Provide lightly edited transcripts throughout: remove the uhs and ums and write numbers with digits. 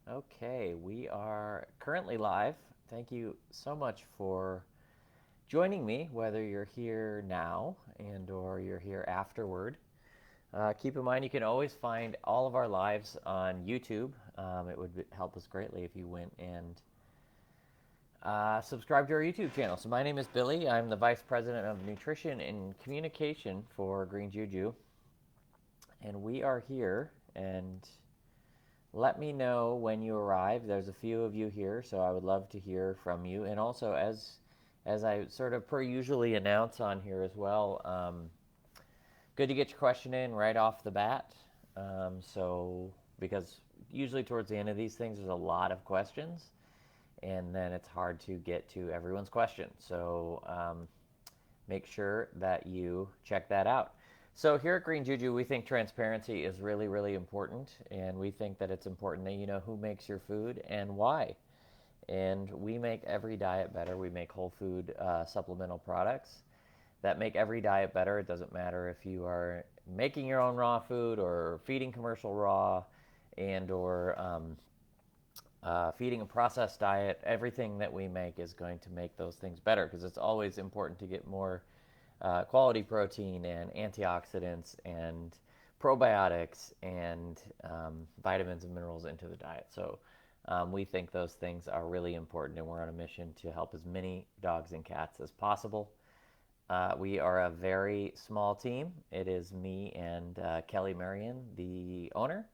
Okay, we are currently live. Thank you so much for joining me, whether you're here now and or you're here afterward. Keep in mind you can always find all of our lives on YouTube. It would help us greatly if you went and subscribe to our YouTube channel. So my name is Billy. I'm the Vice President of Nutrition and Communication for Green Juju, and we are here. And let me know when you arrive. There's a few of you here, so I would love to hear from you. And also, as I sort of per usually announce on here as well, good to get your question in right off the bat. So because usually towards the end of these things, there's a lot of questions, and then it's hard to get to everyone's question. So make sure that you check that out. So here at Green Juju, we think transparency is really, really important, and we think that it's important that you know who makes your food and why. And we make every diet better. We make whole food supplemental products that make every diet better. It doesn't matter if you are making your own raw food or feeding commercial raw and or feeding a processed diet. Everything that we make is going to make those things better because it's always important to get more quality protein and antioxidants and probiotics and vitamins and minerals into the diet. So we think those things are really important, and we're on a mission to help as many dogs and cats as possible. We are a very small team. It is me and Kelly Marion, the owner.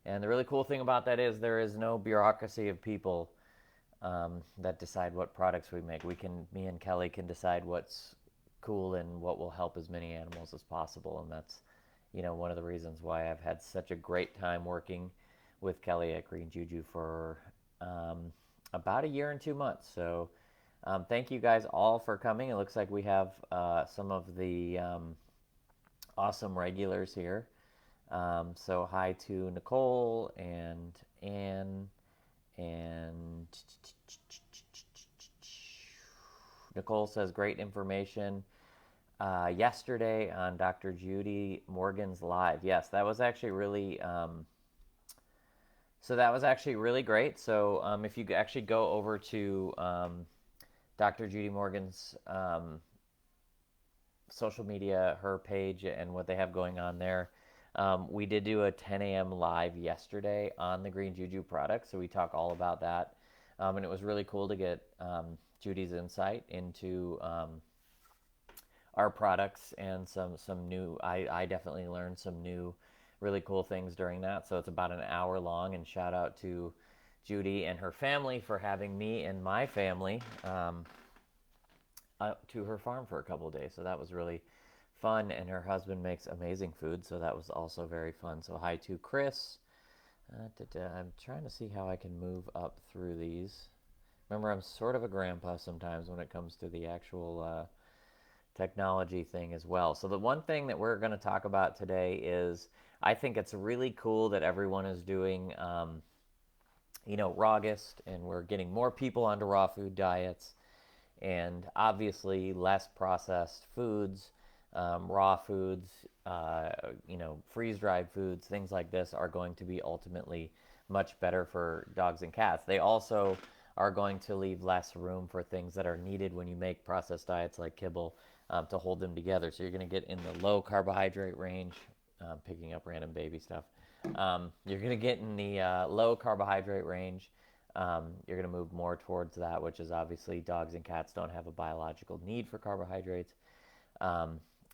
And the really cool thing about that is there is no bureaucracy of people that decide what products we make. Me and Kelly can decide what's cool and what will help as many animals as possible. And that's, one of the reasons why I've had such a great time working with Kelly at Green Juju for about a year and 2 months. So thank you guys all for coming. It looks like we have some of the awesome regulars here. So hi to Nicole and Anne and Nicole says great information yesterday on Dr. Judy Morgan's live. Yes, that was actually really great. So if you actually go over to Dr. Judy Morgan's social media, her page, and what they have going on there. We did do a 10 a.m. live yesterday on the Green Juju product, so we talk all about that. And it was really cool to get Judy's insight into our products and some new. I definitely learned some new, really cool things during that. So it's about an hour long. And shout out to Judy and her family for having me and my family to her farm for a couple of days. So that was really fun, and her husband makes amazing food, so that was also very fun. So hi to Chris. I'm trying to see how I can move up through these. Remember, I'm sort of a grandpa sometimes when it comes to the actual technology thing as well. So the one thing that we're going to talk about today is I think it's really cool that everyone is doing Rawgist, and we're getting more people onto raw food diets, and obviously less processed foods. Raw foods, freeze-dried foods, things like this are going to be ultimately much better for dogs and cats. They also are going to leave less room for things that are needed when you make processed diets like kibble to hold them together. So you're going to get in the low carbohydrate range, picking up random baby stuff. You're going to get in the low carbohydrate range. You're going to move more towards that, which is obviously dogs and cats don't have a biological need for carbohydrates.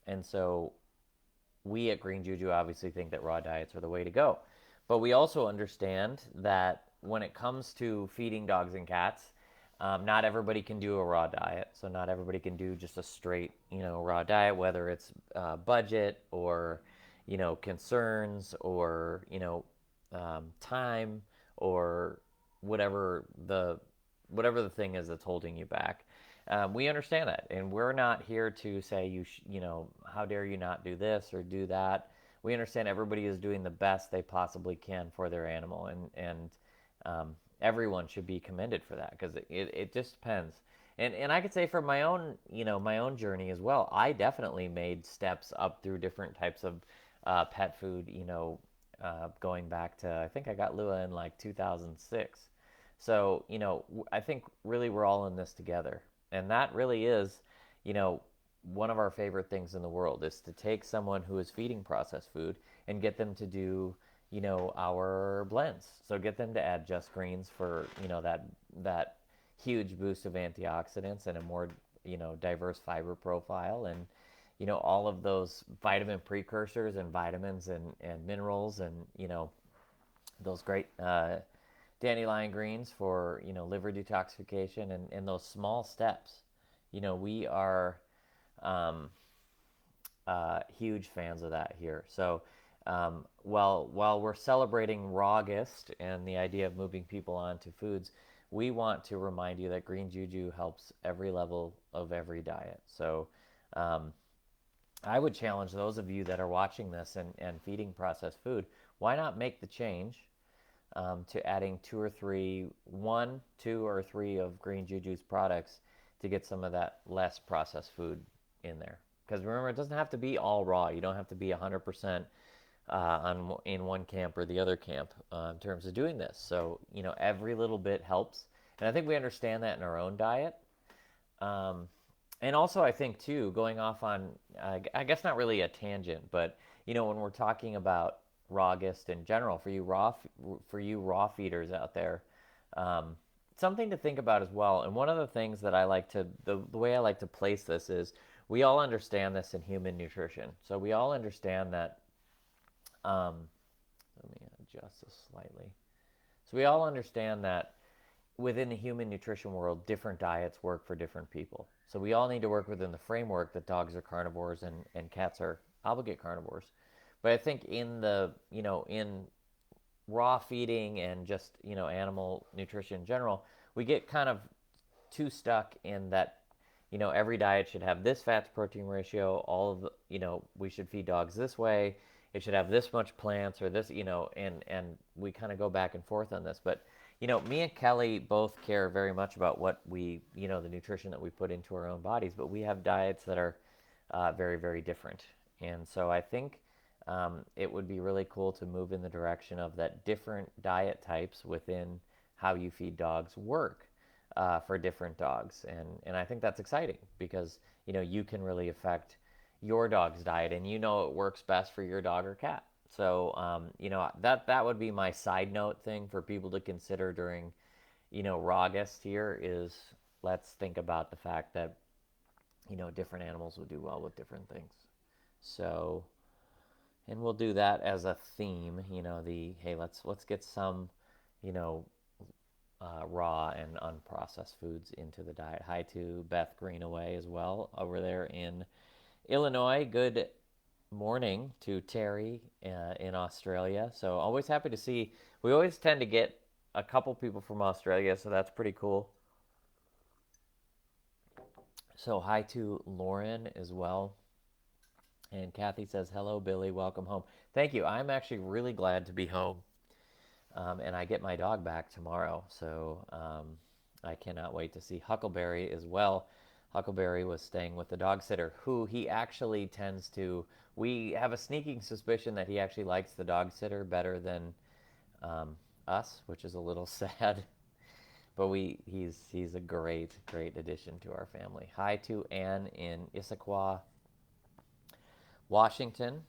And so we at Green Juju obviously think that raw diets are the way to go. But we also understand that when it comes to feeding dogs and cats, not everybody can do a raw diet. So not everybody can do just a straight, raw diet, whether it's budget or, concerns or, time or whatever the thing is that's holding you back. We understand that, and we're not here to say how dare you not do this or do that. We understand everybody is doing the best they possibly can for their animal, and everyone should be commended for that because it just depends. And I could say from my own journey as well, I definitely made steps up through different types of pet food, going back to, I think I got Lua in like 2006. So, I think really we're all in this together. And that really is, you know, one of our favorite things in the world is to take someone who is feeding processed food and get them to do, our blends. So get them to add Just Greens for, that huge boost of antioxidants and a more, diverse fiber profile, and all of those vitamin precursors and vitamins and minerals, and those great dandelion greens for liver detoxification, and those small steps. We are huge fans of that here. So while we're celebrating Rawgist and the idea of moving people on to foods, we want to remind you that Green Juju helps every level of every diet. So I would challenge those of you that are watching this and feeding processed food, why not make the change to adding one, two, or three of Green Juju's products to get some of that less processed food in there. Because remember, it doesn't have to be all raw. You don't have to be 100% in one camp or the other camp in terms of doing this. So, every little bit helps. And I think we understand that in our own diet. And also, I think, too, going off on, I guess not really a tangent, but, when we're talking about Rawgist in general, for you raw feeders out there, something to think about as well. And one of the things that the way I like to place this is, we all understand this in human nutrition. So we all understand that, let me adjust this slightly. So we all understand that within the human nutrition world, different diets work for different people. So we all need to work within the framework that dogs are carnivores and cats are obligate carnivores. But I think in in raw feeding and just, animal nutrition in general, we get kind of too stuck in that, every diet should have this fat to protein ratio, all of the, we should feed dogs this way, it should have this much plants or this, and we kind of go back and forth on this. But, me and Kelly both care very much about what we, the nutrition that we put into our own bodies, but we have diets that are very, very different. And so I think it would be really cool to move in the direction of that different diet types within how you feed dogs work for different dogs. And I think that's exciting because, you can really affect your dog's diet, and it works best for your dog or cat. So, that would be my side note thing for people to consider during, Rawgist here is, let's think about the fact that, different animals will do well with different things. So, and we'll do that as a theme, hey, let's get some, raw and unprocessed foods into the diet. Hi to Beth Greenaway as well over there in Illinois. Good morning to Terry in Australia. So always happy to see. We always tend to get a couple people from Australia, so that's pretty cool. So hi to Lauren as well. And Kathy says, hello, Billy. Welcome home. Thank you. I'm actually really glad to be home. And I get my dog back tomorrow. So I cannot wait to see Huckleberry as well. Huckleberry was staying with the dog sitter, who he actually tends to, we have a sneaking suspicion that he actually likes the dog sitter better than us, which is a little sad. But he's a great addition to our family. Hi to Anne in Issaquah, Washington.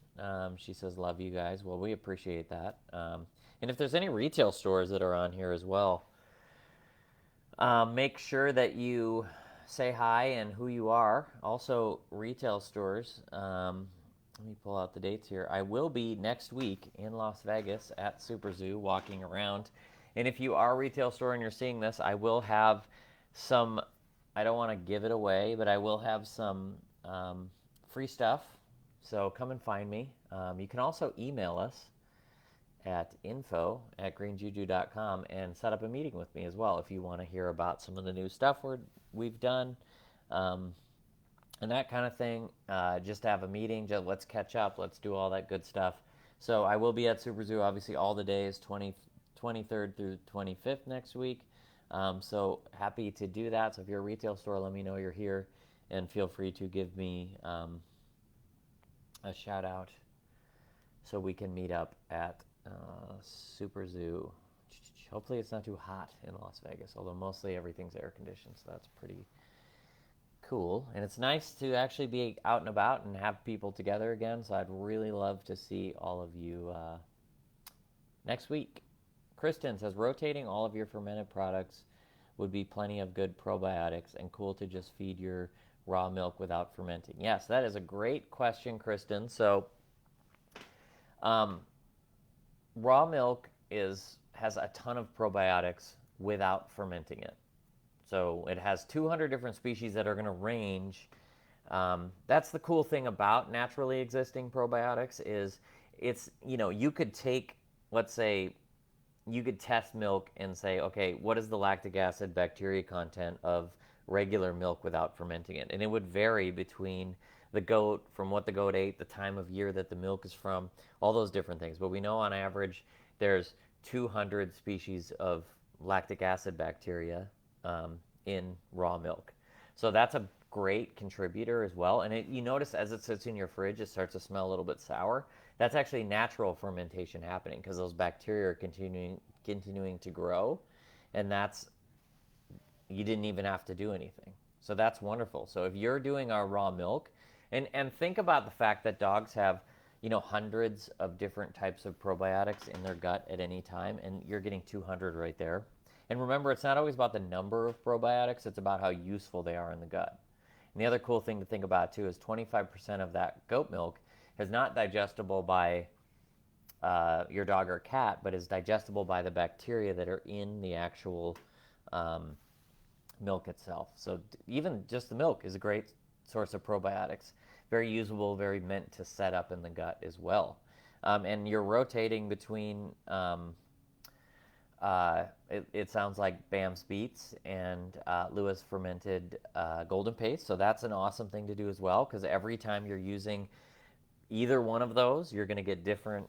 She says, love you guys. Well, we appreciate that. And if there's any retail stores that are on here as well, make sure that you say hi and who you are. Also, retail stores. Let me pull out the dates here. I will be next week in Las Vegas at Super Zoo walking around. And if you are a retail store and you're seeing this, I will have some, I don't want to give it away, but I will have some free stuff. So come and find me. You can also email us at info@greenjuju.com and set up a meeting with me as well if you want to hear about some of the new stuff we've done and that kind of thing. Just have a meeting, just let's catch up, let's do all that good stuff. So I will be at Super Zoo obviously all the days, 23rd through 25th next week. So happy to do that. So if you're a retail store, let me know you're here and feel free to give me a shout out so we can meet up at Super Zoo. Hopefully it's not too hot in Las Vegas, although mostly everything's air conditioned, so that's pretty cool. And it's nice to actually be out and about and have people together again, so I'd really love to see all of you next week. Kristen says rotating all of your fermented products would be plenty of good probiotics and cool to just feed your raw milk without fermenting. Yes, that is a great question, Kristen. So, um, raw milk has a ton of probiotics without fermenting it. So it has 200 different species that are going to range. That's the cool thing about naturally existing probiotics is you could take, let's say, you could test milk and say, okay, what is the lactic acid bacteria content of regular milk without fermenting it? And it would vary between the goat, from what the goat ate, the time of year that the milk is from, all those different things. But we know on average there's 200 species of lactic acid bacteria in raw milk. So that's a great contributor as well. And you notice as it sits in your fridge, it starts to smell a little bit sour. That's actually natural fermentation happening because those bacteria are continuing to grow, and you didn't even have to do anything. So that's wonderful. So if you're doing our raw milk, and think about the fact that dogs have hundreds of different types of probiotics in their gut at any time, and you're getting 200 right there. And remember, it's not always about the number of probiotics, it's about how useful they are in the gut. And the other cool thing to think about too is 25% of that goat milk is not digestible by your dog or cat, but is digestible by the bacteria that are in the actual milk itself. So even just the milk is a great source of probiotics. Very usable, very meant to set up in the gut as well. And you're rotating between, it sounds like Bam's Beets and Lewis fermented golden paste. So that's an awesome thing to do as well, because every time you're using either one of those, you're going to get different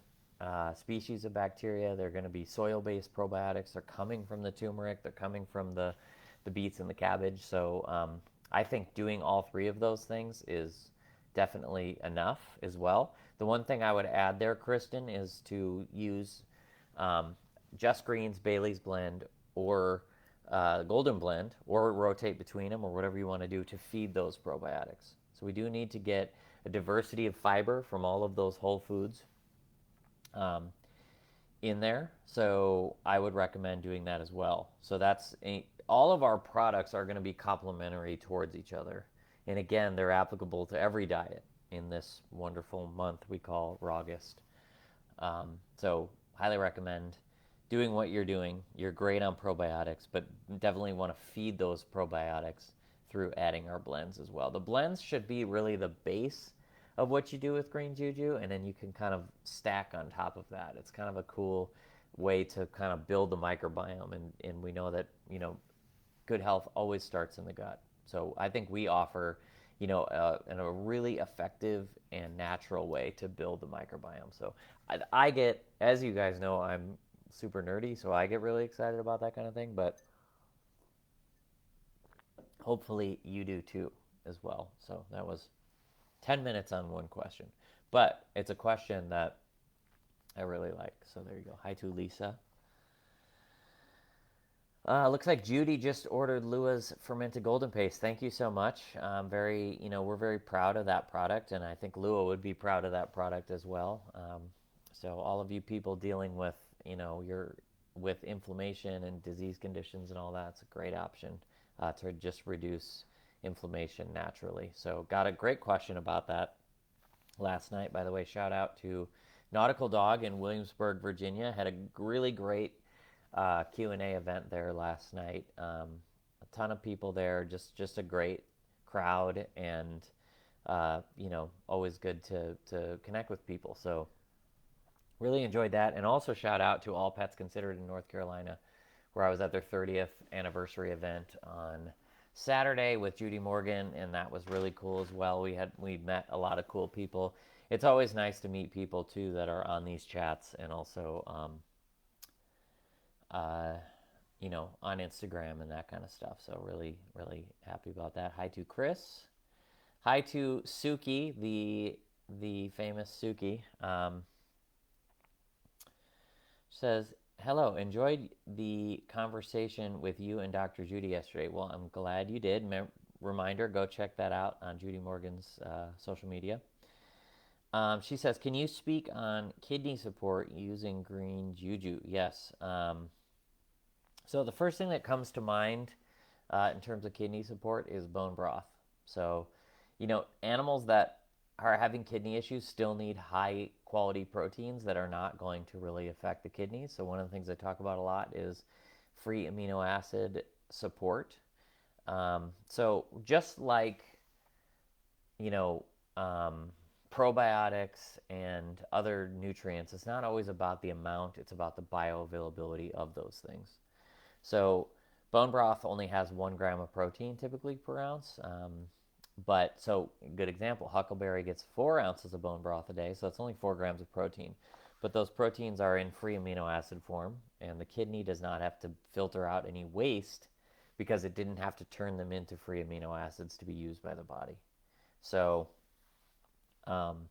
species of bacteria. They're going to be soil-based probiotics. They're coming from the turmeric. They're coming from the beets and the cabbage. So I think doing all three of those things is definitely enough as well. The one thing I would add there, Kristen, is to use Just Green's Bailey's blend or Golden blend, or rotate between them, or whatever you want to do to feed those probiotics. So we do need to get a diversity of fiber from all of those whole foods in there. So I would recommend doing that as well. So all of our products are going to be complementary towards each other. And again, they're applicable to every diet in this wonderful month we call Rawgust. So highly recommend doing what you're doing. You're great on probiotics, but definitely want to feed those probiotics through adding our blends as well. The blends should be really the base of what you do with Green Juju, and then you can kind of stack on top of that. It's kind of a cool way to kind of build the microbiome, and we know that good health always starts in the gut. So I think we offer a really effective and natural way to build the microbiome. So I get, as you guys know, I'm super nerdy, so I get really excited about that kind of thing, but hopefully you do too as well. So that was 10 minutes on one question, but it's a question that I really like. So there you go. Hi to Lisa. Looks like Judy just ordered Lua's fermented golden paste. Thank you so much. We're very proud of that product, and I think Lua would be proud of that product as well. So all of you people dealing with, with inflammation and disease conditions and all that, it's a great option to just reduce inflammation naturally. So got a great question about that last night. By the way, shout out to Nautical Dog in Williamsburg, Virginia. Had a really great Q&A event there last night. A ton of people there, just a great crowd, and always good to connect with people. So really enjoyed that. And also shout out to All Pets Considered in North Carolina, where I was at their 30th anniversary event on Saturday with Judy Morgan, and that was really cool as well. We met a lot of cool people. It's always nice to meet people too that are on these chats, and also on Instagram and that kind of stuff. So really, really happy about that. Hi to Chris. Hi to Suki, the famous Suki. says, hello, enjoyed the conversation with you and Dr. Judy yesterday. Well, I'm glad you did. Reminder, go check that out on Judy Morgan's social media. She says, can you speak on kidney support using Green Juju? Yes. So the first thing that comes to mind in terms of kidney support is bone broth. So, animals that are having kidney issues still need high quality proteins that are not going to really affect the kidneys. So one of the things I talk about a lot is free amino acid support. So just like, you know, probiotics and other nutrients, it's not always about the amount, it's about the bioavailability of those things. So bone broth only has 1 gram of protein typically per ounce. But so, good example, huckleberry gets 4 ounces of bone broth a day, so it's only 4 grams of protein. But those proteins are in free amino acid form, and the kidney does not have to filter out any waste because it didn't have to turn them into free amino acids to be used by the body. So, um,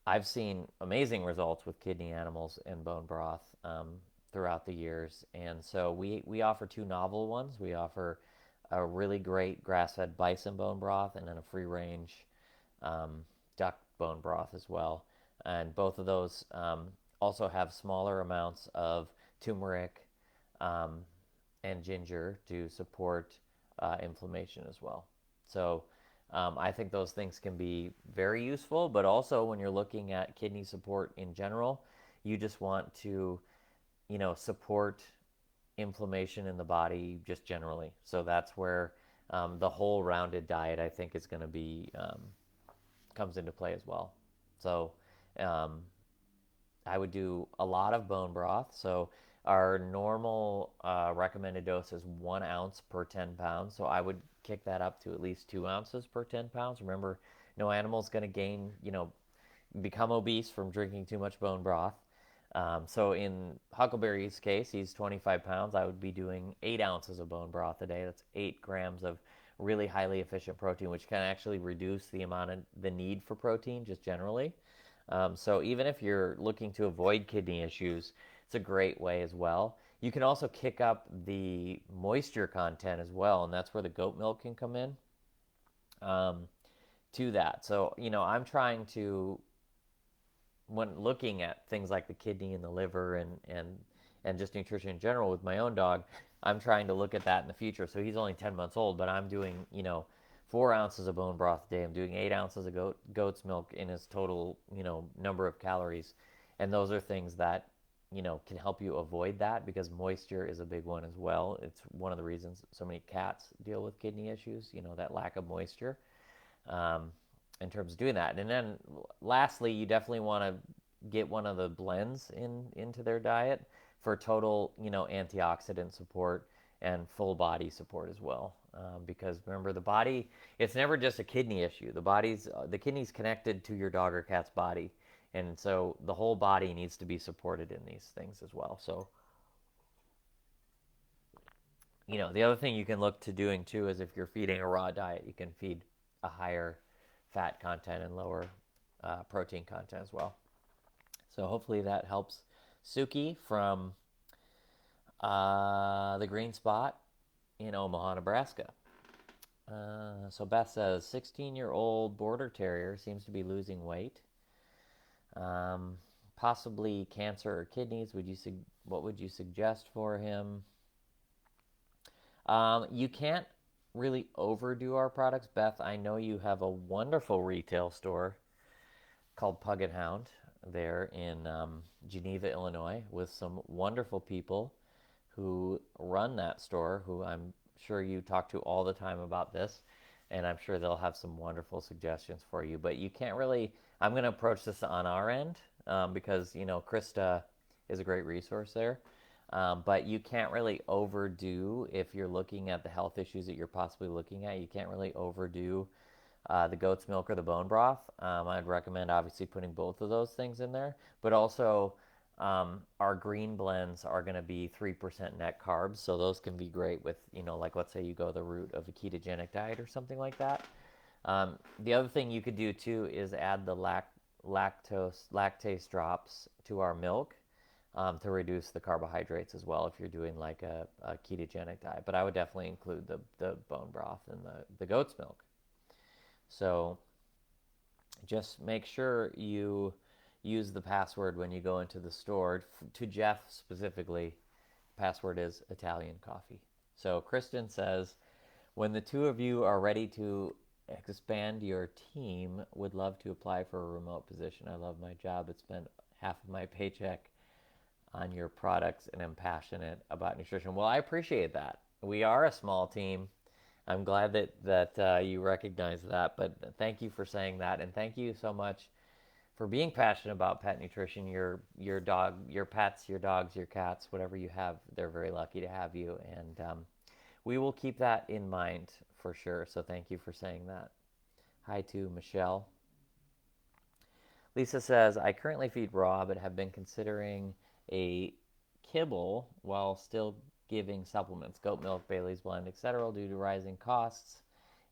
I've seen amazing results with kidney animals and bone broth throughout the years. And so we offer two novel ones. We offer a really great grass-fed bison bone broth and then a free-range duck bone broth as well. And both of those also have smaller amounts of turmeric and ginger to support inflammation as well. So I think those things can be very useful, but also when you're looking at kidney support in general, you just want to, support inflammation in the body just generally. So that's where the whole rounded diet, I think, is going to be, comes into play as well. So um, I would do a lot of bone broth. So our normal recommended dose is 1 ounce per 10 pounds. So I would kick that up to at least 2 ounces per 10 pounds. Remember, no animal is going to gain, become obese from drinking too much bone broth. So in Huckleberry's case, he's 25 pounds. I would be doing 8 ounces of bone broth a day. That's 8 grams of really highly efficient protein, which can actually reduce the amount of the need for protein just generally. So even if you're looking to avoid kidney issues, it's a great way as well. You can also kick up the moisture content as well, and that's where the goat milk can come in to that. So, I'm trying to, when looking at things like the kidney and the liver and just nutrition in general with my own dog, I'm trying to look at that in the future. So he's only 10 months old, but I'm doing, 4 ounces of bone broth a day. I'm doing 8 ounces of goat's milk in his total, number of calories. And those are things that, can help you avoid that because moisture is a big one as well. It's one of the reasons so many cats deal with kidney issues, that lack of moisture in terms of doing that. And then lastly, you definitely want to get one of the blends into their diet for total, antioxidant support and full body support as well. Because remember, the body, it's never just a kidney issue. The kidney's connected to your dog or cat's body. And so the whole body needs to be supported in these things as well. So, the other thing you can look to doing too is if you're feeding a raw diet, you can feed a higher fat content and lower protein content as well. So hopefully that helps Suki from the Green Spot in Omaha, Nebraska. So Beth says 16-year-old border terrier seems to be losing weight. Possibly cancer or kidneys. What would you suggest for him? You can't really overdo our products. Beth, I know you have a wonderful retail store called Pug and Hound there in Geneva, Illinois, with some wonderful people who run that store, who I'm sure you talk to all the time about this, and I'm sure they'll have some wonderful suggestions for you. But you can't really, I'm going to approach this on our end because, Krista is a great resource there. But you can't really overdo if you're looking at the health issues that you're possibly looking at. You can't really overdo the goat's milk or the bone broth. I'd recommend obviously putting both of those things in there, but also our green blends are going to be 3% net carbs, so those can be great with, like let's say you go the route of a ketogenic diet or something like that. The other thing you could do too is add the lactase drops to our milk. to reduce the carbohydrates as well if you're doing like a ketogenic diet. But I would definitely include the bone broth and the goat's milk. So just make sure you use the password when you go into the store. To Jeff specifically, password is Italian coffee. So Kristen says, when the two of you are ready to expand your team, would love to apply for a remote position. I love my job. It's spent half of my paycheck on your products and am passionate about nutrition. Well, I appreciate that. We are a small team. I'm glad that you recognize that. But thank you for saying that, and thank you so much for being passionate about pet nutrition. Your dog, your pets, your dogs, your cats, whatever you have, they're very lucky to have you, and we will keep that in mind for sure. So thank you for saying that. Hi to Michelle. Lisa says, I currently feed raw, but have been considering a kibble while still giving supplements, goat milk, Bailey's blend, etc., due to rising costs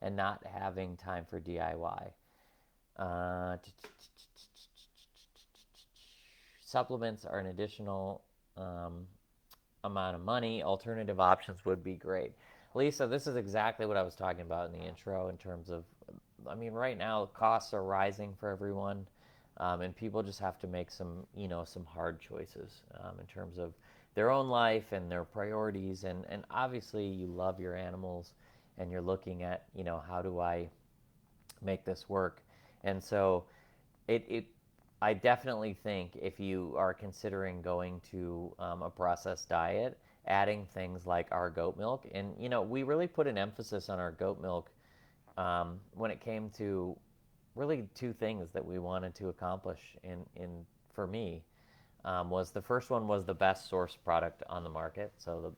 and not having time for DIY. Supplements are an additional amount of money. Alternative options would be great. Lisa, this is exactly what I was talking about in the intro in terms of, I mean, right now costs are rising for everyone. And people just have to make some hard choices in terms of their own life and their priorities. And obviously, you love your animals, and you're looking at, how do I make this work? And so, I definitely think if you are considering going to a processed diet, adding things like our goat milk, and we really put an emphasis on our goat milk when it came to really two things that we wanted to accomplish in for me was the first one was the best source product on the market. So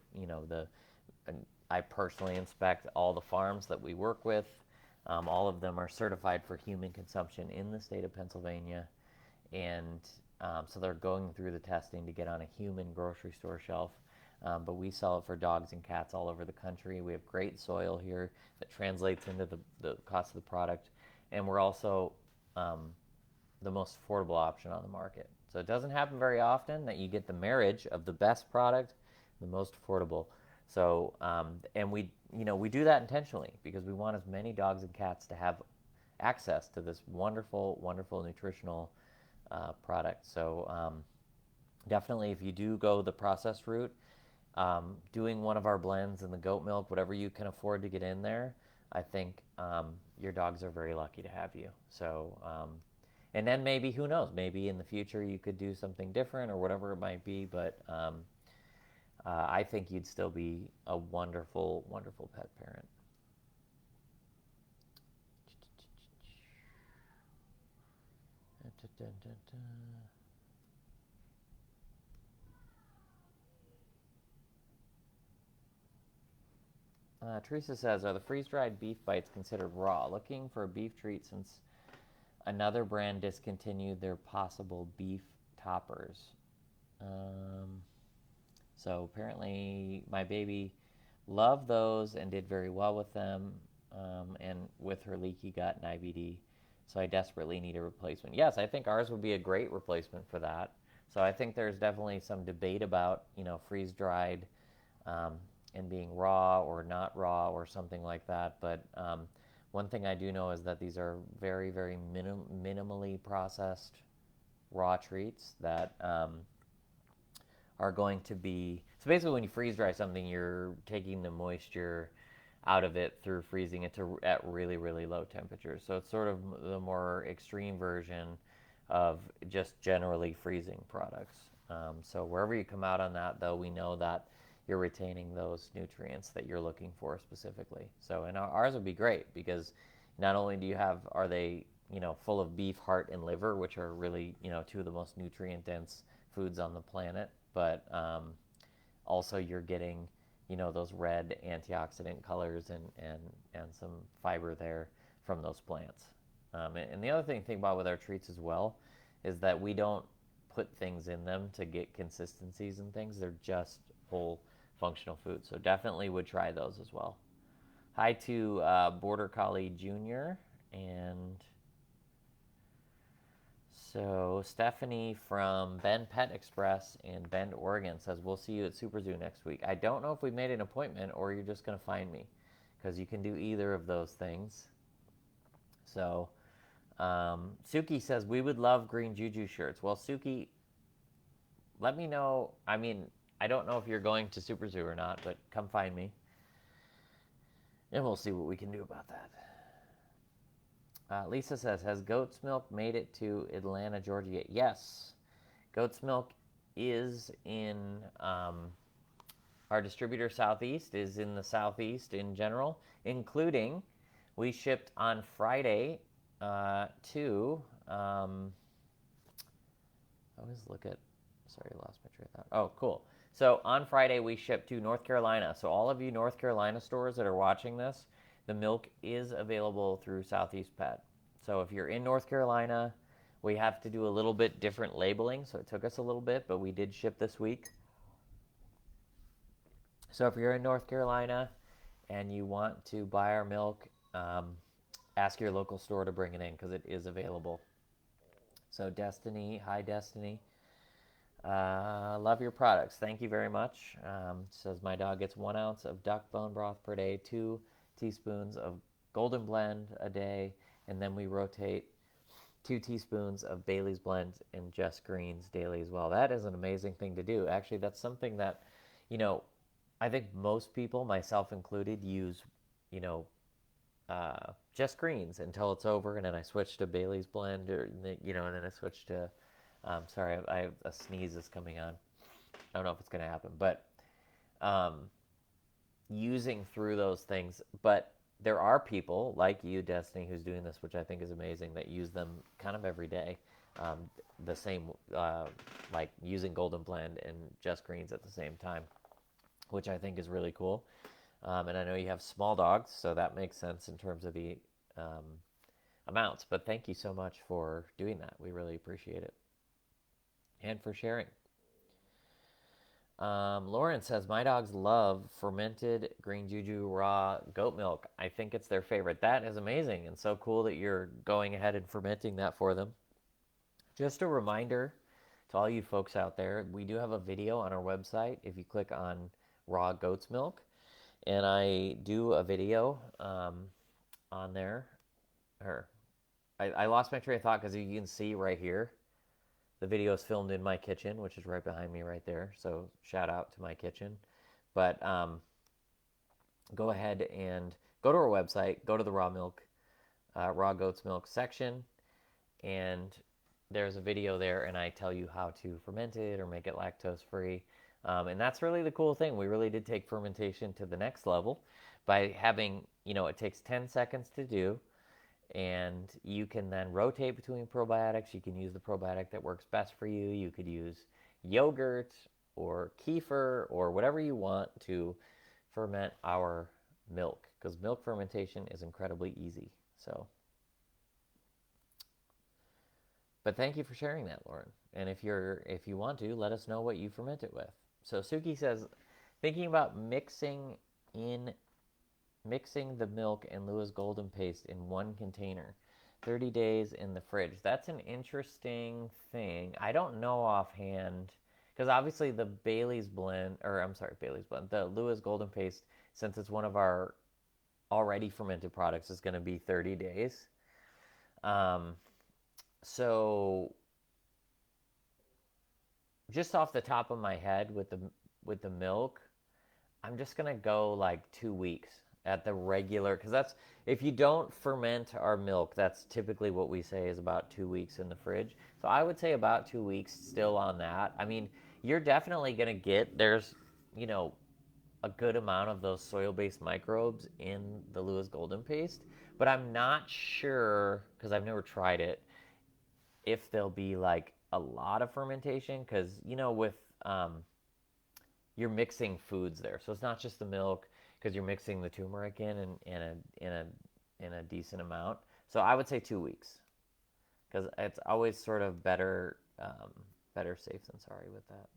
I personally inspect all the farms that we work with. All of them are certified for human consumption in the state of Pennsylvania, and so they're going through the testing to get on a human grocery store shelf. But we sell it for dogs and cats all over the country. We have great soil here that translates into the cost of the product. And we're also the most affordable option on the market. So it doesn't happen very often that you get the marriage of the best product, the most affordable. So and we do that intentionally because we want as many dogs and cats to have access to this wonderful, wonderful nutritional product. So definitely, if you do go the processed route, doing one of our blends in the goat milk, whatever you can afford to get in there, I think your dogs are very lucky to have you. So, and then maybe, who knows, maybe in the future you could do something different or whatever it might be, but I think you'd still be a wonderful, wonderful pet parent. Teresa says, are the freeze-dried beef bites considered raw? Looking for a beef treat since another brand discontinued their possible beef toppers. So apparently my baby loved those and did very well with them, and with her leaky gut and IBD. So I desperately need a replacement. Yes, I think ours would be a great replacement for that. So I think there's definitely some debate about, freeze-dried and being raw or not raw or something like that. But one thing I do know is that these are very, very minimally processed raw treats that are going to be. So basically, when you freeze dry something, you're taking the moisture out of it through freezing it at really, really low temperatures. So it's sort of the more extreme version of just generally freezing products. So wherever you come out on that, though, we know that you're retaining those nutrients that you're looking for specifically. So, and ours would be great because not only are they, full of beef, heart, and liver, which are really, two of the most nutrient dense foods on the planet, but also you're getting, those red antioxidant colors and some fiber there from those plants. And the other thing to think about with our treats as well is that we don't put things in them to get consistencies and things. They're just whole functional foods. So definitely would try those as well. Hi to Border Collie Jr. and So Stephanie from Bend Pet Express in Bend, Oregon says, we'll see you at Super Zoo next week. I don't know if we made an appointment or you're just going to find me, because you can do either of those things. So Suki says, we would love Green Juju shirts. Well, Suki, let me know. I mean, I don't know if you're going to Super Zoo or not, but come find me. And we'll see what we can do about that. Lisa says, has goat's milk made it to Atlanta, Georgia yet? Yes. Goat's milk is in our distributor Southeast, is in the Southeast in general, including we shipped on Friday to, I always look at, sorry, I lost my train of thought. Oh, cool. So on Friday, we shipped to North Carolina. So all of you North Carolina stores that are watching this, the milk is available through Southeast Pet. So if you're in North Carolina, we have to do a little bit different labeling. So it took us a little bit, but we did ship this week. So if you're in North Carolina and you want to buy our milk, ask your local store to bring it in because it is available. So Destiny, hi Destiny. Love your products. Thank you very much. Says my dog gets 1 ounce of duck bone broth per day, 2 teaspoons of golden blend a day, and then we rotate 2 teaspoons of Bailey's blend and Just Greens daily as well. That is an amazing thing to do. Actually, that's something that, I think most people, myself included, use, Just Greens until it's over, and then I switch to Bailey's blend, and then I switch to. Sorry, I have a sneeze is coming on. I don't know if it's going to happen, but using through those things. But there are people like you, Destiny, who's doing this, which I think is amazing, that use them kind of every day. The same, like using Golden Blend and Just Greens at the same time, which I think is really cool. And I know you have small dogs, so that makes sense in terms of the amounts. But thank you so much for doing that. We really appreciate it. And for sharing. Lauren says, my dogs love fermented Green Juju raw goat milk. I think it's their favorite. That is amazing and so cool that you're going ahead and fermenting that for them. Just a reminder to all you folks out there, we do have a video on our website if you click on raw goat's milk. And I do a video on there. I lost my train of thought because you can see right here. The video is filmed in my kitchen, which is right behind me right there. So shout out to my kitchen. But go ahead and go to our website, go to the raw goat's milk section, and there's a video there, and I tell you how to ferment it or make it lactose free. And that's really the cool thing. We really did take fermentation to the next level by having, it takes 10 seconds to do. And you can then rotate between probiotics. You can use the probiotic that works best for you. You could use yogurt or kefir or whatever you want to ferment our milk, because milk fermentation is incredibly easy. So, but thank you for sharing that, Lauren. And if you want to, let us know what you ferment it with. So Suki says, thinking about mixing the milk and Lewis Golden paste in one container, 30 days in the fridge. That's an interesting thing. I don't know offhand, because obviously the Bailey's blend, the Lewis Golden paste, since it's one of our already fermented products, is going to be 30 days. So just off the top of my head with the milk, I'm just going to go like 2 weeks. At the regular, because that's, if you don't ferment our milk, that's typically what we say is about 2 weeks in the fridge. So I would say about 2 weeks still on that. I mean, you're definitely going to get, there's, a good amount of those soil-based microbes in the Lewis Golden paste, but I'm not sure, because I've never tried it, if there'll be like a lot of fermentation, because, with, you're mixing foods there. So it's not just the milk, because you're mixing the turmeric in a decent amount. So I would say 2 weeks, because it's always sort of better safe than sorry with that.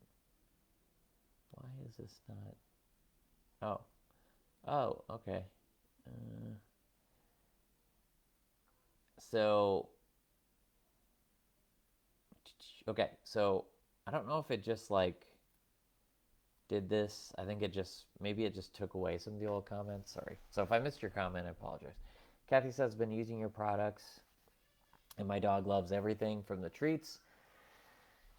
Why is this not? Oh, okay. So Okay, so I don't know if it just like did this. I think it just, maybe it just took away some of the old comments. Sorry. So if I missed your comment, I apologize. Kathy says, been using your products, and my dog loves everything from the treats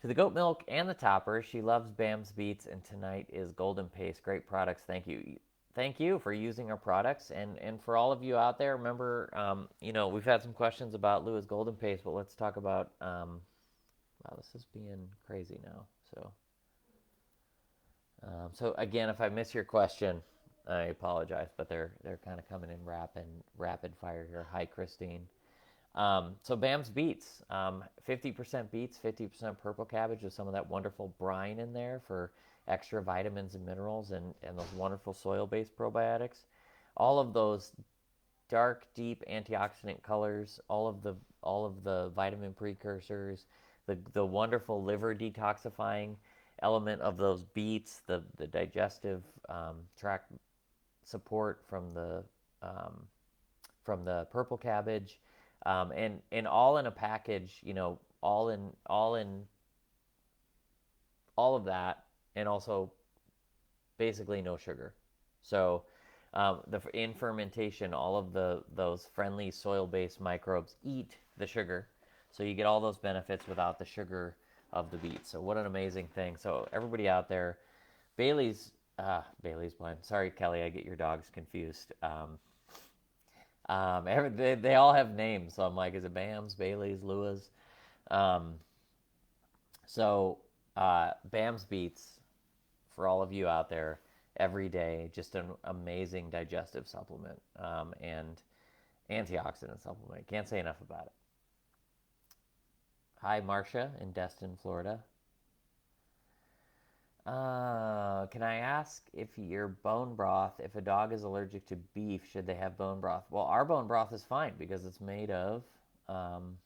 to the goat milk and the toppers. She loves Bam's Beats, and tonight is Golden Paste. Great products. Thank you. Thank you for using our products. And for all of you out there, remember, we've had some questions about Lua's Golden Paste, but let's talk about, wow, this is being crazy now. So again, if I miss your question, I apologize, but they're kind of coming in rapid fire here. Hi, Christine. So Bam's Beets, 50% beets, 50% purple cabbage with some of that wonderful brine in there for extra vitamins and minerals and those wonderful soil-based probiotics. All of those dark, deep antioxidant colors, all of the vitamin precursors, the wonderful liver detoxifying element of those beets, the digestive tract support from the purple cabbage, and all in a package, all in all of that, and also basically no sugar. So in fermentation, all of those friendly soil-based microbes eat the sugar, so you get all those benefits without the sugar of the beets. So what an amazing thing! So everybody out there, Bailey's blend. Sorry, Kelly, I get your dogs confused. They all have names, so I'm like, is it Bam's, Bailey's, Lua's? Um, so Bam's Beets, for all of you out there, every day, just an amazing digestive supplement and antioxidant supplement. Can't say enough about it. Hi, Marcia in Destin, Florida. Can I ask if your bone broth, if a dog is allergic to beef, should they have bone broth? Well, our bone broth is fine because um,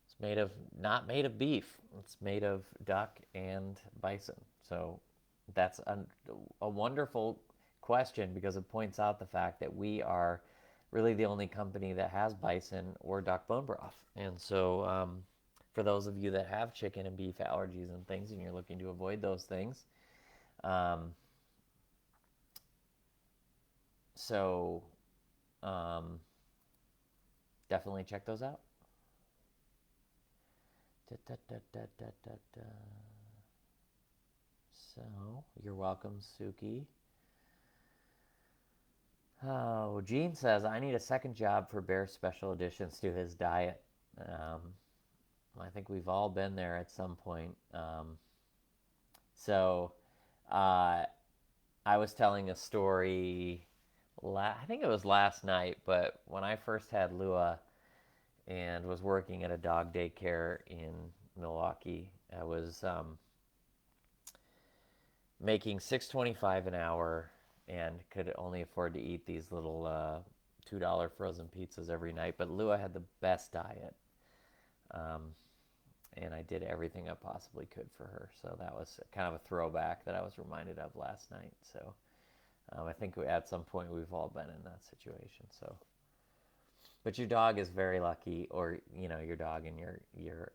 it's made of, not made of beef. It's made of duck and bison. So that's a wonderful question because it points out the fact that we are really the only company that has bison or duck bone broth. And so, for those of you that have chicken and beef allergies and things, and you're looking to avoid those things, um, so um, definitely check those out. Da, da, da, da, da, da, da. So you're welcome, Suki. Oh, Gene says, I need a second job for Bear special additions to his diet. Um, I think we've all been there at some point. So uh, I was telling a story, I think it was last night, but when I first had Lua and was working at a dog daycare in Milwaukee, I was making $6.25 an hour and could only afford to eat these little $2 frozen pizzas every night. But Lua had the best diet, um, and I did everything I possibly could for her. So that was kind of a throwback that I was reminded of last night. So I think at some point we've all been in that situation. So, but your dog is very lucky, or your dog and your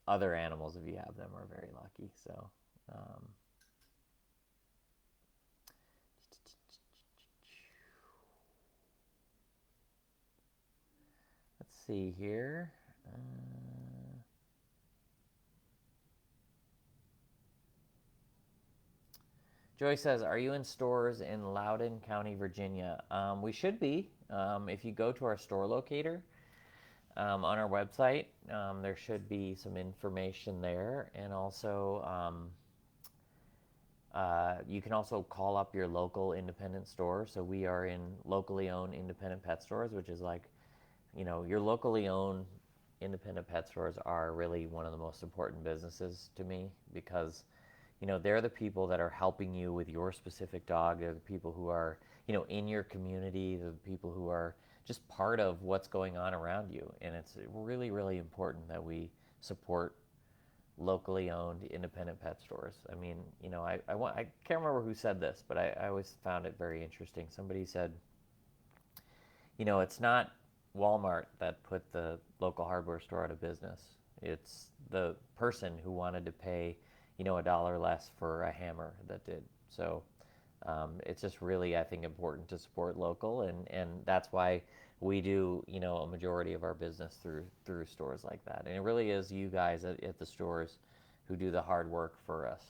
other animals, if you have them, are very lucky. So. Um, Let's see here. Joy says, are you in stores in Loudoun County, Virginia? We should be. If you go to our store locator on our website, there should be some information there. And also, you can also call up your local independent store. So we are in locally owned independent pet stores, which is like, your locally owned independent pet stores are really one of the most important businesses to me because, they're the people that are helping you with your specific dog. They're the people who are, in your community, the people who are just part of what's going on around you. And it's really, really important that we support locally owned independent pet stores. I mean, I can't remember who said this, but I always found it very interesting. Somebody said, it's not Walmart that put the local hardware store out of business. It's the person who wanted to pay, a dollar less for a hammer that did. So it's just really, I think, important to support local, and that's why we do, a majority of our business through stores like that. And it really is you guys at the stores who do the hard work for us,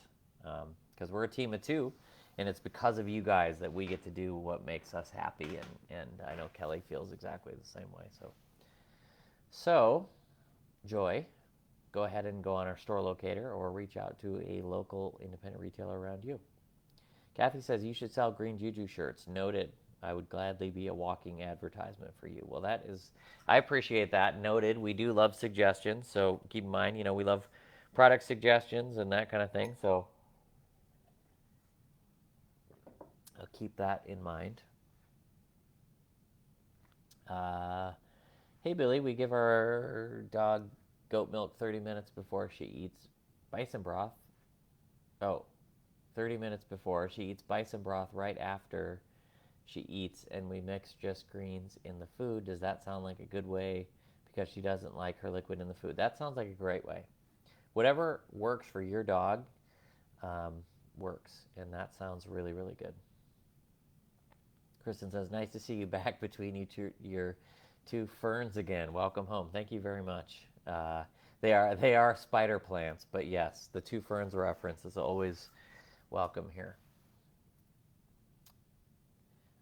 because we're a team of two, and it's because of you guys that we get to do what makes us happy. And I know Kelly feels exactly the same way. So Joy, go ahead and go on our store locator or reach out to a local independent retailer around you. Kathy says you should sell Green Juju shirts. Noted. I would gladly be a walking advertisement for you. Well, I appreciate that. Noted. We do love suggestions, so keep in mind, we love product suggestions and that kind of thing. So I'll keep that in mind. Hey, Billy, we give our dog goat milk 30 minutes before she eats bison broth. Oh, 30 minutes before. She eats bison broth right after she eats, and we mix just greens in the food. Does that sound like a good way? Because she doesn't like her liquid in the food. That sounds like a great way. Whatever works for your dog works, and that sounds really, really good. Kristen says, nice to see you back between your two ferns again. Welcome home. Thank you very much. They are spider plants, but yes, the two ferns reference is always welcome here.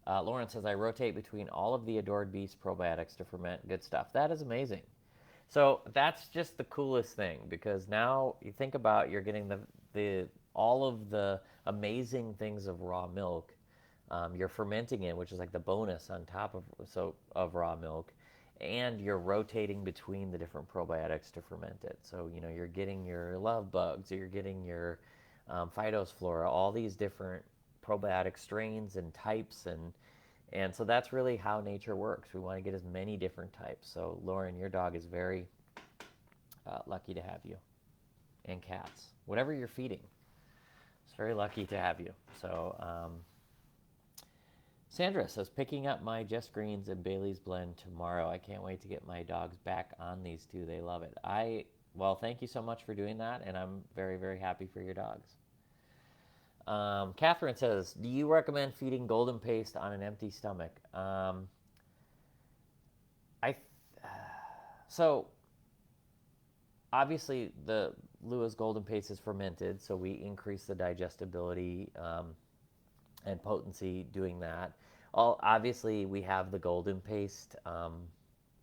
Lauren says, I rotate between all of the Adored Beast probiotics to ferment good stuff. That is amazing. So that's just the coolest thing, because now you think about, you're getting the all of the amazing things of raw milk. You're fermenting it, which is like the bonus on top of raw milk, and you're rotating between the different probiotics to ferment it. So you're getting your love bugs, you're getting your phytophthora, all these different probiotic strains and types, and so that's really how nature works. We want to get as many different types. So Lauren, your dog is very lucky to have you, and cats, whatever you're feeding, it's very lucky to have you. So Sandra says, picking up my Just Greens and Bailey's blend tomorrow. I can't wait to get my dogs back on these two. They love it. Well, thank you so much for doing that, and I'm very, very happy for your dogs. Catherine says, do you recommend feeding golden paste on an empty stomach? So obviously the Lua's golden paste is fermented, so we increase the digestibility and potency doing that. Obviously we have the golden paste,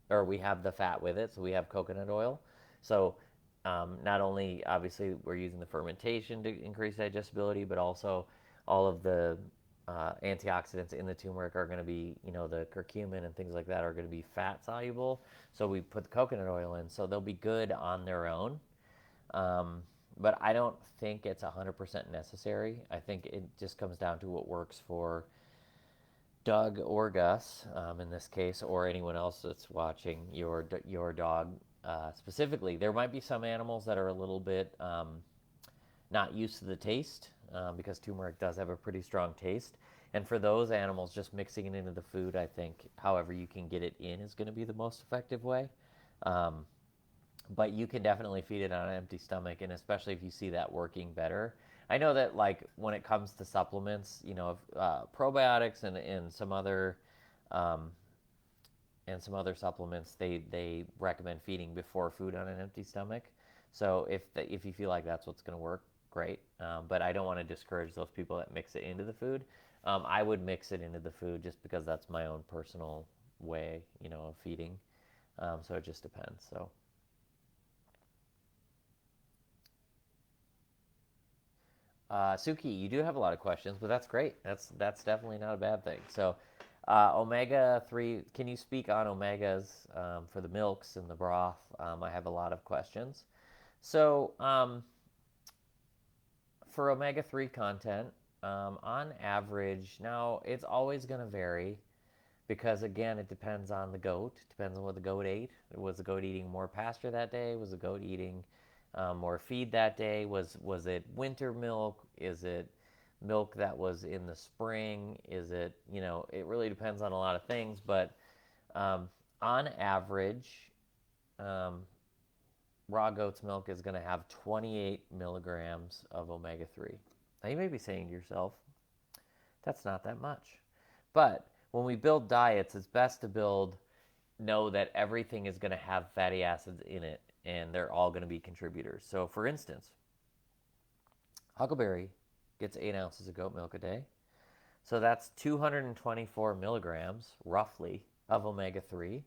or we have the fat with it, so we have coconut oil. So not only, obviously, we're using the fermentation to increase digestibility, but also all of the antioxidants in the turmeric are going to be, the curcumin and things like that are going to be fat soluble. So we put the coconut oil in, so they'll be good on their own. But I don't think it's 100% necessary. I think it just comes down to what works for Doug or Gus, in this case, or anyone else that's watching your dog. Specifically, there might be some animals that are a little bit not used to the taste, because turmeric does have a pretty strong taste. And for those animals, just mixing it into the food, I think, however you can get it in is going to be the most effective way. But you can definitely feed it on an empty stomach, and especially if you see that working better. I know that, like, when it comes to supplements, probiotics and some other supplements, they recommend feeding before food on an empty stomach. So if you feel like that's what's going to work, great. But I don't want to discourage those people that mix it into the food. I would mix it into the food just because that's my own personal way, of feeding. So it just depends. So. Suki, you do have a lot of questions, but that's great. That's definitely not a bad thing. So, omega-3, can you speak on omegas for the milks and the broth? I have a lot of questions. So, for omega-3 content, on average, now it's always going to vary because, again, it depends on the goat. It depends on what the goat ate. Was the goat eating more pasture that day? Was the goat eating more feed that day? Was it winter milk? Is it milk that was in the spring? Is it, it really depends on a lot of things, but on average, raw goat's milk is going to have 28 milligrams of omega-3. Now you may be saying to yourself, that's not that much. But when we build diets, it's best to know that everything is going to have fatty acids in it and they're all going to be contributors. So for instance, huckleberry gets 8 ounces of goat milk a day. So that's 224 milligrams, roughly, of omega-3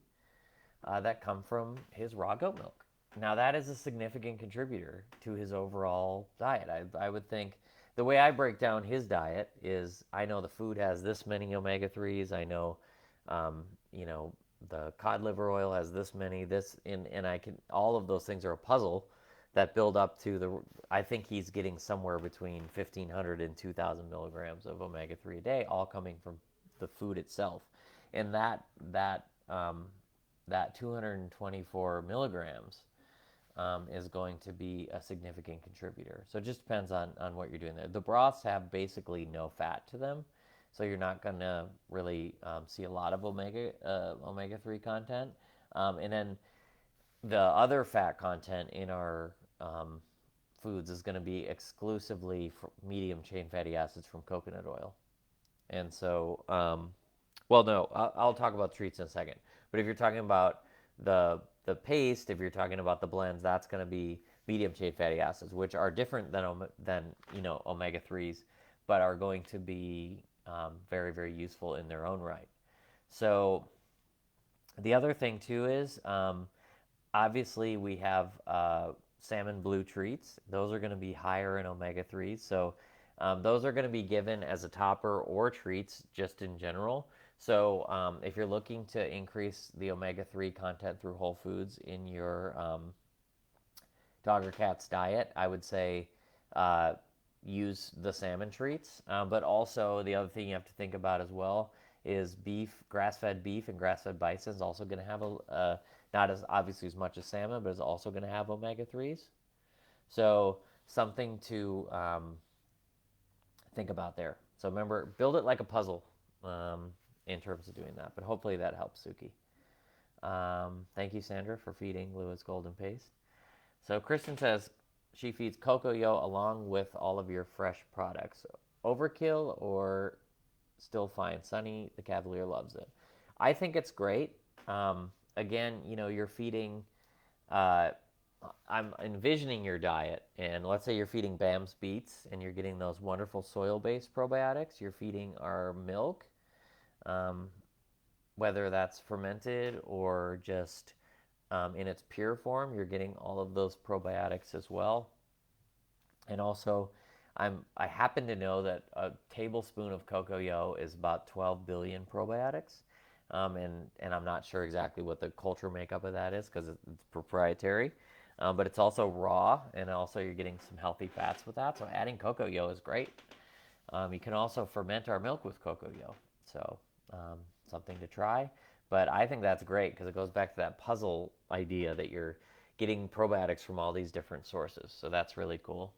that come from his raw goat milk. Now, that is a significant contributor to his overall diet. I would think the way I break down his diet is I know the food has this many omega-3s. I know, you know, the cod liver oil has this many, and I can, all of those things are a puzzle that build up to I think he's getting somewhere between 1,500 and 2,000 milligrams of omega-3 a day, all coming from the food itself. And that 224 milligrams is going to be a significant contributor. So it just depends on what you're doing there. The broths have basically no fat to them, so you're not going to really see a lot of omega-3 content. And then the other fat content in our foods is going to be exclusively medium chain fatty acids from coconut oil. And so, well, no, I'll talk about treats in a second. But if you're talking about the paste, if you're talking about the blends, that's going to be medium chain fatty acids, which are different than omega-3s, but are going to be very, very useful in their own right. So the other thing too is obviously we have salmon blue treats. Those are going to be higher in omega-3s. So those are going to be given as a topper or treats just in general. So if you're looking to increase the omega-3 content through whole foods in your dog or cat's diet, I would say use the salmon treats. But also the other thing you have to think about as well is grass-fed beef and grass-fed bison is also going to have not as obviously as much as salmon, but is also going to have omega-3s. So something to think about there. So remember, build it like a puzzle in terms of doing that. But hopefully that helps, Suki. Thank you, Sandra, for feeding Lewis Golden Paste. So Kristen says she feeds Cocoa along with all of your fresh products. Overkill or still fine? Sunny, the Cavalier, loves it. I think it's great. Again, you're feeding, I'm envisioning your diet, and let's say you're feeding BAM's Beets, and you're getting those wonderful soil-based probiotics. You're feeding our milk, whether that's fermented or just in its pure form, you're getting all of those probiotics as well. And also, I happen to know that a tablespoon of Cocoa is about 12 billion probiotics. And I'm not sure exactly what the culture makeup of that is because it's proprietary. But it's also raw, and also you're getting some healthy fats with that. So adding Cocoa is great. You can also ferment our milk with Cocoa. So something to try. But I think that's great because it goes back to that puzzle idea that you're getting probiotics from all these different sources. So that's really cool.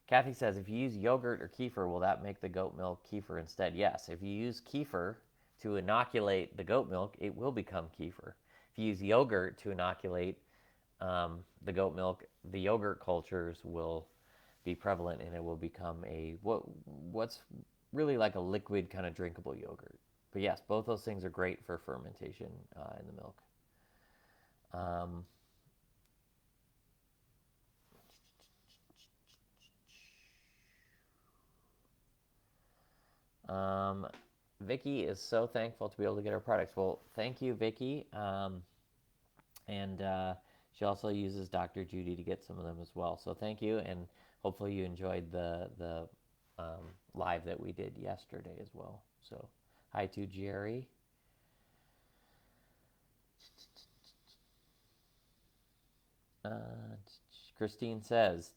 Kathy says, if you use yogurt or kefir, will that make the goat milk kefir instead? Yes. If you use kefir to inoculate the goat milk, it will become kefir. If you use yogurt to inoculate the goat milk, the yogurt cultures will be prevalent and it will become what's really like a liquid kind of drinkable yogurt. But yes, both those things are great for fermentation in the milk. Vicky is so thankful to be able to get our products. Well, thank you, Vicky. And she also uses Dr. Judy to get some of them as well. So thank you, and hopefully you enjoyed the live that we did yesterday as well. So hi to Jerry. Christine says,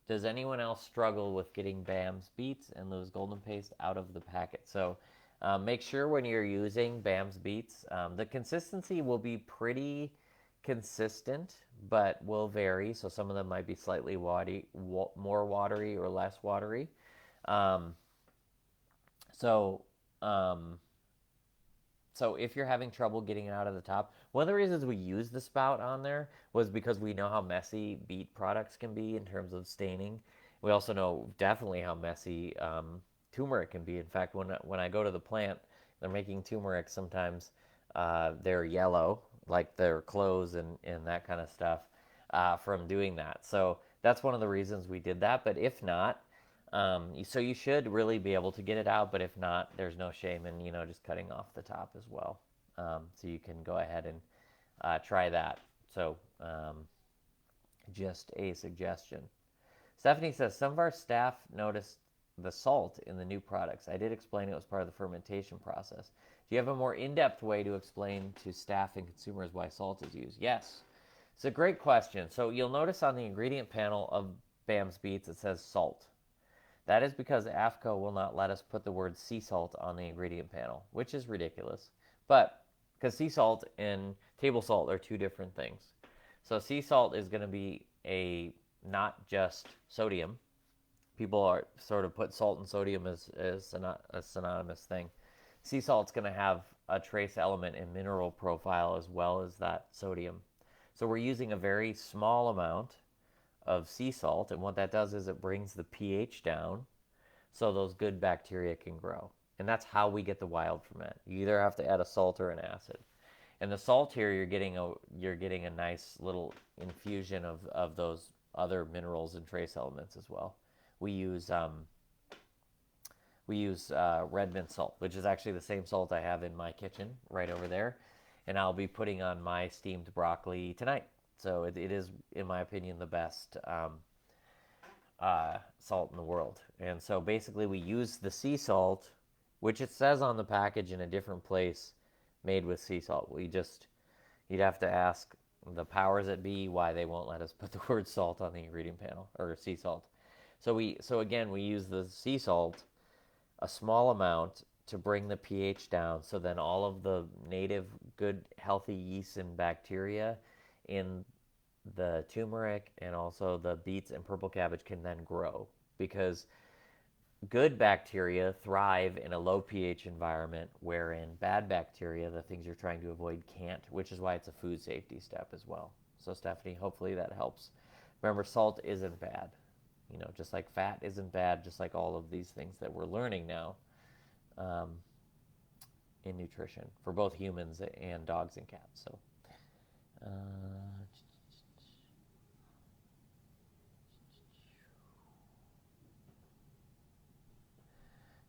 does anyone else struggle with getting BAM's Beets and Lewis Golden Paste out of the packet? So make sure when you're using BAM's Beets, the consistency will be pretty consistent, but will vary. So some of them might be slightly more watery or less watery. So if you're having trouble getting it out of the top, One of the reasons we used the spout on there was because we know how messy beet products can be in terms of staining. We also know definitely how messy turmeric can be. In fact, when I go to the plant, they're making turmeric sometimes. They're yellow, like their clothes and that kind of stuff from doing that. So that's one of the reasons we did that. But if not, so you should really be able to get it out. But if not, there's no shame in just cutting off the top as well. So you can go ahead and try that. So just a suggestion. Stephanie says, some of our staff noticed the salt in the new products. I did explain it was part of the fermentation process. Do you have a more in-depth way to explain to staff and consumers why salt is used? Yes. It's a great question. So you'll notice on the ingredient panel of BAM's Beets it says salt. That is because AFCO will not let us put the word sea salt on the ingredient panel, which is ridiculous. But because sea salt and table salt are two different things. So sea salt is going to be not just sodium. People are sort of put salt and sodium as a synonymous thing. Sea salt's going to have a trace element and mineral profile as well as that sodium. So we're using a very small amount of sea salt, and what that does is it brings the pH down so those good bacteria can grow. And that's how we get the wild ferment. You either have to add a salt or an acid. And the salt here, you're getting a nice little infusion of those other minerals and trace elements as well. We use red mint salt, which is actually the same salt I have in my kitchen right over there, and I'll be putting on my steamed broccoli tonight. So it is, in my opinion, the best salt in the world. And so basically we use the sea salt, which it says on the package in a different place, made with sea salt. You'd have to ask the powers that be why they won't let us put the word salt on the ingredient panel, or sea salt. So again, we use the sea salt, a small amount, to bring the pH down, so then all of the native good healthy yeasts and bacteria in the turmeric and also the beets and purple cabbage can then grow, because good bacteria thrive in a low pH environment, wherein bad bacteria, the things you're trying to avoid, can't, which is why it's a food safety step as well. So Stephanie, hopefully that helps. Remember, salt isn't bad. Just like fat isn't bad, just like all of these things that we're learning now in nutrition for both humans and dogs and cats. So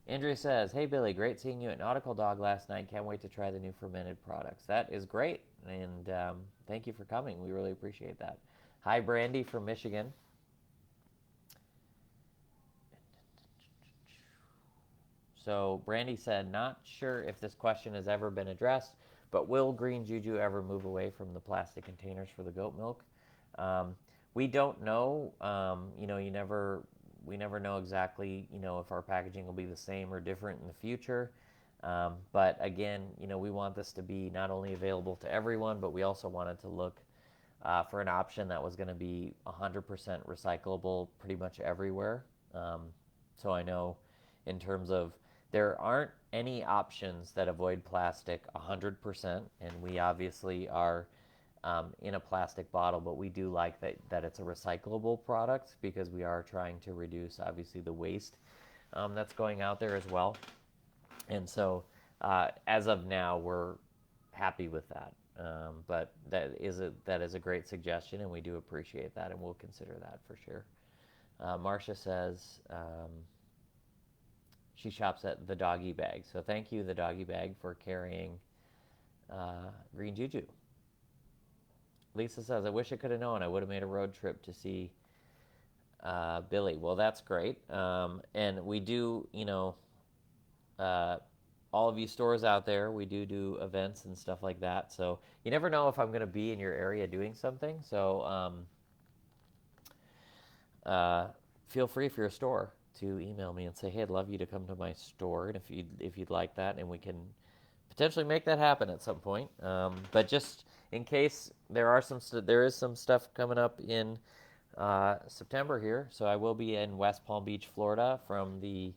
Andrea says, hey Billy, great seeing you at Nautical Dog last night. Can't wait to try the new fermented products. That is great, and thank you for coming. We really appreciate that. Hi Brandy from Michigan. So Brandy said, not sure if this question has ever been addressed, but will Green Juju ever move away from the plastic containers for the goat milk? We don't know. We never know exactly, if our packaging will be the same or different in the future. But again, we want this to be not only available to everyone, but we also wanted to look for an option that was going to be 100% recyclable pretty much everywhere. So I know in terms of, there aren't any options that avoid plastic 100%, and we obviously are in a plastic bottle, but we do like that it's a recyclable product, because we are trying to reduce, obviously, the waste that's going out there as well. And so as of now, we're happy with that. But that is a great suggestion, and we do appreciate that, and we'll consider that for sure. Marcia says she shops at the Doggy Bag. So thank you, the Doggy Bag, for carrying Green Juju. Lisa says, I wish I could have known. I would have made a road trip to see Billy. Well, that's great. And we do, all of you stores out there, we do events and stuff like that. So you never know if I'm going to be in your area doing something. So feel free, if you're a store, to email me and say, hey, I'd love you to come to my store, and if you'd like that, and we can potentially make that happen at some point. But just in case, there is some stuff coming up in September here. So I will be in West Palm Beach, Florida, from the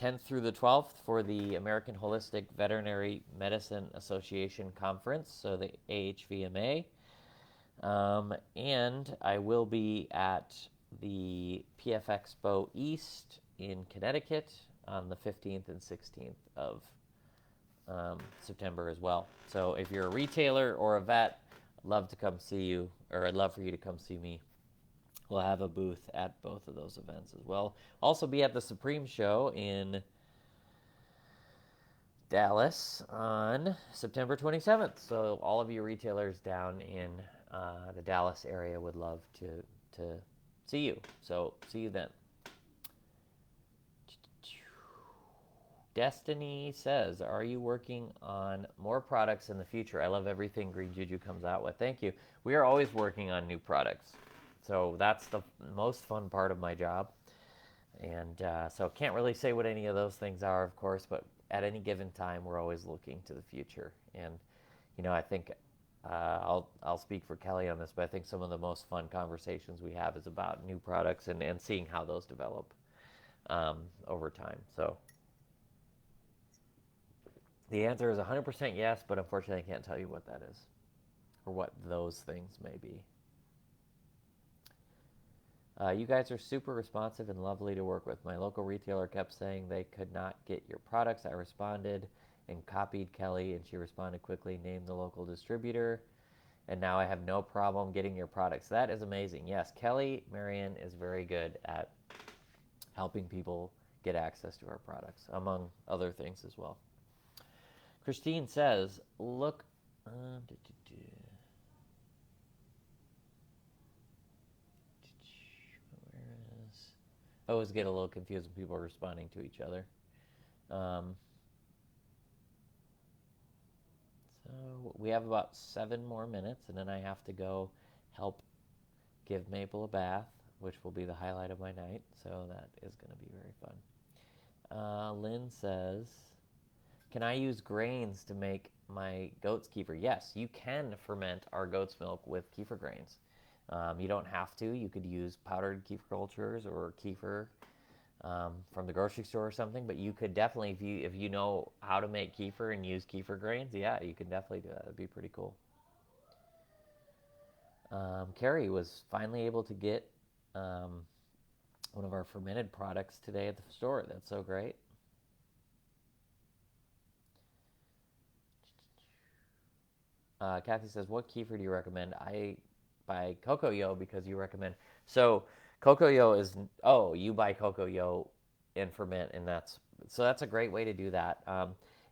10th through the 12th for the American Holistic Veterinary Medicine Association Conference, so the AHVMA. And I will be at the PF Expo East in Connecticut on the 15th and 16th of September as well. So if you're a retailer or a vet, I'd love to come see you, or I'd love for you to come see me. We'll have a booth at both of those events as well. Also be at the Supreme Show in Dallas on September 27th. So all of you retailers down in the Dallas area would love to see you. So see you then. Destiny says, are you working on more products in the future? I love everything Green Juju comes out with. Thank you. We are always working on new products. So that's the most fun part of my job. And so can't really say what any of those things are, of course, but at any given time, we're always looking to the future. And, I think I'll speak for Kelly on this, but I think some of the most fun conversations we have is about new products and seeing how those develop over time. So the answer is 100% yes, but unfortunately I can't tell you what that is or what those things may be. You guys are super responsive and lovely to work with. My local retailer kept saying they could not get your products. I responded and copied Kelly, and she responded quickly, named the local distributor, and now I have no problem getting your products. That is amazing. Yes, Kelly Marion is very good at helping people get access to our products, among other things as well. Christine says, look, I always get a little confused when people are responding to each other. So we have about 7 more minutes, and then I have to go help give Maple a bath, which will be the highlight of my night. So that is going to be very fun. Lynn says, can I use grains to make my goat's kefir? Yes, you can ferment our goat's milk with kefir grains. You don't have to. You could use powdered kefir cultures or kefir from the grocery store or something, but you could definitely, if you know how to make kefir and use kefir grains, yeah, you can definitely do that. That'd be pretty cool. Carrie was finally able to get one of our fermented products today at the store. That's so great. Kathy says, what kefir do you recommend? I buy Cocoa because you recommend. So Cocoa is, you buy Cocoa and ferment, and that's a great way to do that.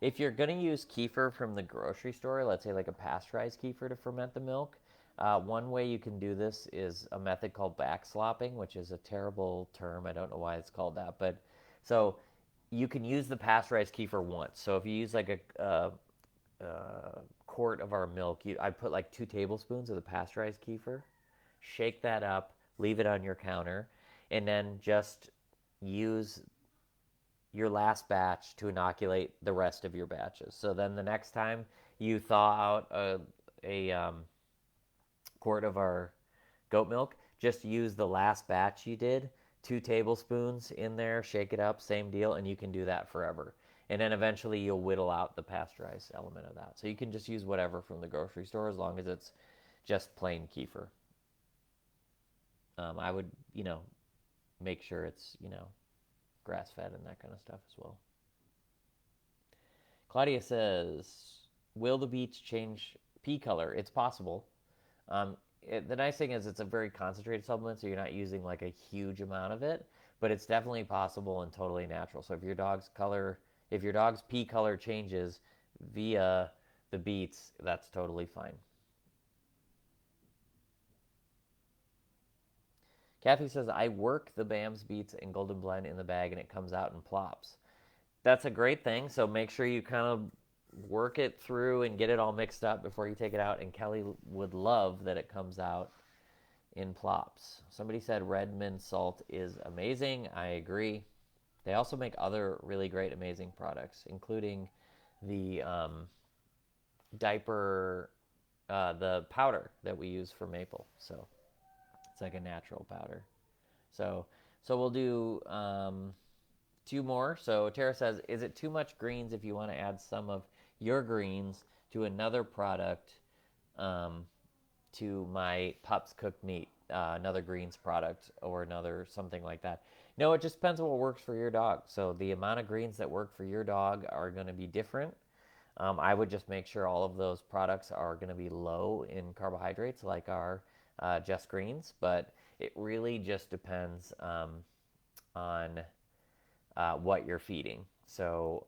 If you're going to use kefir from the grocery store, let's say like a pasteurized kefir to ferment the milk, one way you can do this is a method called backslopping, which is a terrible term. I don't know why it's called that, but so you can use the pasteurized kefir once. So if you use like a quart of our milk, I put like 2 tablespoons of the pasteurized kefir, shake that up, leave it on your counter, and then just use your last batch to inoculate the rest of your batches. So then the next time you thaw out a quart of our goat milk, just use the last batch you did, 2 tablespoons in there, shake it up, same deal, and you can do that forever. And then eventually you'll whittle out the pasteurized element of that. So you can just use whatever from the grocery store as long as it's just plain kefir. I would, make sure it's, grass-fed and that kind of stuff as well. Claudia says, will the beets change pea color? It's possible. The nice thing is it's a very concentrated supplement, so you're not using like a huge amount of it, but it's definitely possible and totally natural. So if your dog's pea color changes via the beets, that's totally fine. Kathy says, I work the BAM's beets and golden blend in the bag and it comes out in plops. That's a great thing. So make sure you kind of work it through and get it all mixed up before you take it out. And Kelly would love that it comes out in plops. Somebody said Redmond salt is amazing. I agree. They also make other really great, amazing products, including the diaper, the powder that we use for maple. So it's like a natural powder. So we'll do two more. So Tara says, is it too much greens if you want to add some of your greens to another product, to my pups cooked meat, another greens product or another something like that? No, it just depends on what works for your dog. So the amount of greens that work for your dog are going to be different. I would just make sure all of those products are going to be low in carbohydrates, like our Just Greens. But it really just depends on what you're feeding. So,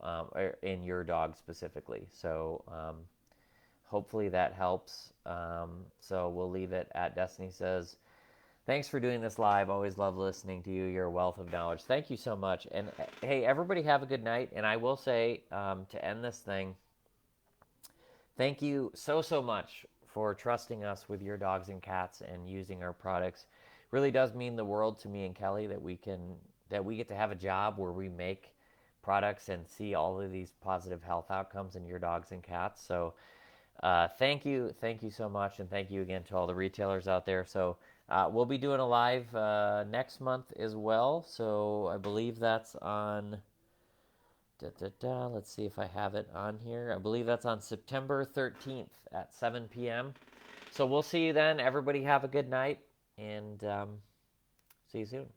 in your dog specifically. So, hopefully that helps. So we'll leave it at Destiny says, thanks for doing this live. Always love listening to you. You're a wealth of knowledge. Thank you so much. And hey, everybody have a good night. And I will say, to end this thing, thank you so much for trusting us with your dogs and cats and using our products. Really does mean the world to me and Kelly that we get to have a job where we make products and see all of these positive health outcomes in your dogs and cats. So thank you so much, and thank you again to all the retailers out there. So we'll be doing a live next month as well. So I believe that's on. Let's see if I have it on here. I believe that's on September 13th at 7 p.m. So we'll see you then. Everybody have a good night, and see you soon.